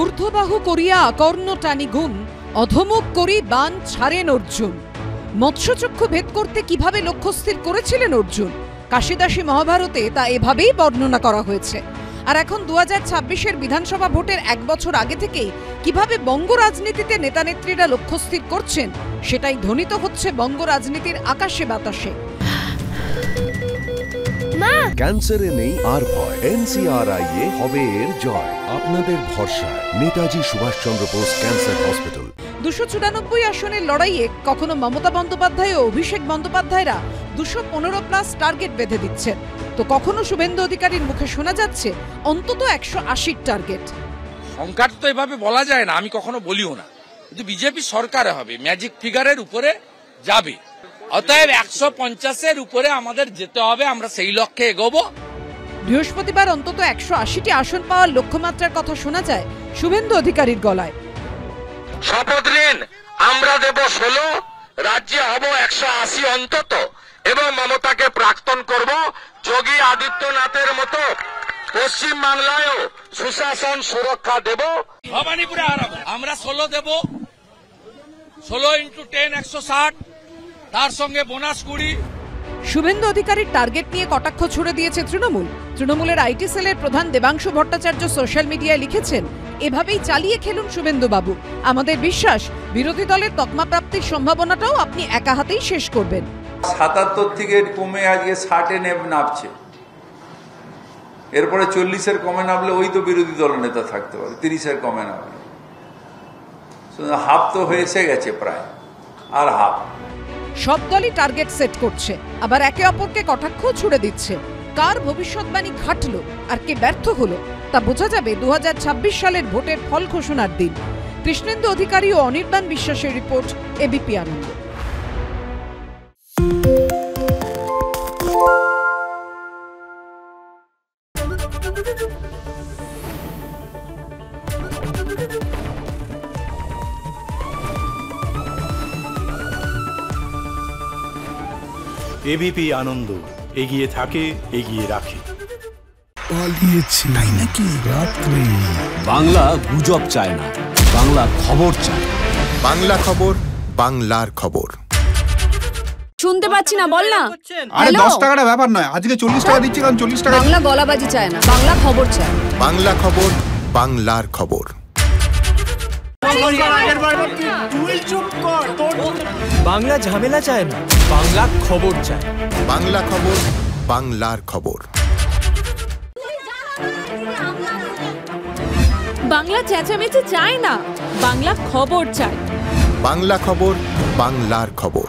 ঊর্ধ্ববাহু করিয়া আকর্ণ টানি গুণ, অধমুখ করি বাণ ছাড়েন অর্জুন। মৎস্যচক্ষু ভেদ করতে কিভাবে লক্ষ্যস্থির করেছিলেন অর্জুন, কাশিদাসী মহাভারতে তা এভাবেই বর্ণনা করা হয়েছে। আর এখন 2026-এর বিধানসভা ভোটের এক বছর আগে থেকেই কিভাবে বঙ্গ রাজনীতিতে নেতানেত্রীরা লক্ষ্যস্থির করছেন, সেটাই ধ্বনিত হচ্ছে বঙ্গ রাজনীতির আকাশে বাতাসে। ক্যান্সারে নেই আর ভয়, NCRI-এ হবে এর জয়। আপনাদের ভরসা নেতাজি সুভাষচন্দ্র বোস ক্যান্সার হসপিটাল। 294 আসনের লড়াইয়ে কখনো মমতা বন্দ্যোপাধ্যায় ও অভিষেক বন্দ্যোপাধ্যায়রা 215+ টার্গেট বেঁধে দিচ্ছেন, তো কখনো শুভেন্দু অধিকারীর মুখে শোনা যাচ্ছে অন্তত 180 টার্গেট। সংখ্যাটা তো এভাবে বলা যায় না, আমি কখনো বলিও না, কিন্তু বিজেপি সরকারে হবে, ম্যাজিক ফিগারের উপরে যাবে। অতএব 150-এর উপরে আমাদের যেতে হবে, আমরা সেই লক্ষ্যে এগোবো। বৃহস্পতিবার অন্তত 180টি আসন পাওয়ার লক্ষ্যমাত্রার কথা শোনা যায় শুভেন্দু অধিকারীর গলায়। শপথ নিন, আমরা দেব 16, রাজ্যে হব 180 অন্তত, এবং মমতাকে প্রাক্তন করব যোগী আদিত্যনাথের মতো। পশ্চিম বাংলায়ও সুশাসন সুরক্ষা দেব। ভবানীপুরে আমরা 16 দেব, 16 × 10 160, তার সঙ্গে বোনাস 20। শুভেন্দু অধিকারীর টার্গেট নিয়ে কটাক্ষ ছুড়ে দিয়েছে তৃণমূলের আইটি সেলের প্রধান দেবাংশু ভট্টাচার্য সোশ্যাল মিডিয়ায় লিখেছেন, এভাবেই চালিয়ে খেলুন শুভেন্দু বাবু, আমাদের বিশ্বাস বিরোধী দলের তকমা প্রাপ্তির সম্ভাবনাটাও আপনি একা হাতেই শেষ করবেন। 77 থেকে কমে আজকে 60-এ নামছে, এরপরে 40-এর কমে নামলে ওই তো বিরোধী দলের নেতা থাকতে পারে, 30-এর কমে নামলে হাফ তো হয়েছে গেছে প্রায়, আর হাফ। সব দলই টার্গেট সেট করছে, আবার একে অপরকে কটাক্ষ ছুড়ে দিচ্ছে। কার ভবিষ্যৎবাণী খাটলো আর কে ব্যর্থ হলো তা বোঝা যাবে 2026 সালের ভোটের ফল ঘোষণার দিন। কৃষ্ণেন্দু অধিকারী ও অনির্বাণ বিশ্বাসের রিপোর্ট, এবিপি আনন্দ। এবিপি আনন্দ, এগিয়ে থাকে, এগিয়ে রাখে। পালিয়েছি তাই নাকি? রাত্রি বাংলা গুজব চায় না, বাংলা খবর চায়। বাংলা খবর, বাংলার খবর। শুনতে পাচ্ছি না, বল না। আরে 10 টাকাটা ব্যাপার নয়, আজকে 40 টাকা দিচ্ছি, কারণ 40 টাকা। বাংলা গলাবাজি চায় না, বাংলা খবর চায়। বাংলা খবর, বাংলার খবর। বাংলা ঝামেলা চায় না, বাংলা খবর চায়। বাংলা খবর, বাংলার খবর। বাংলা চেঁচামেচি চায় না, বাংলা খবর চায়। বাংলা খবর, বাংলার খবর।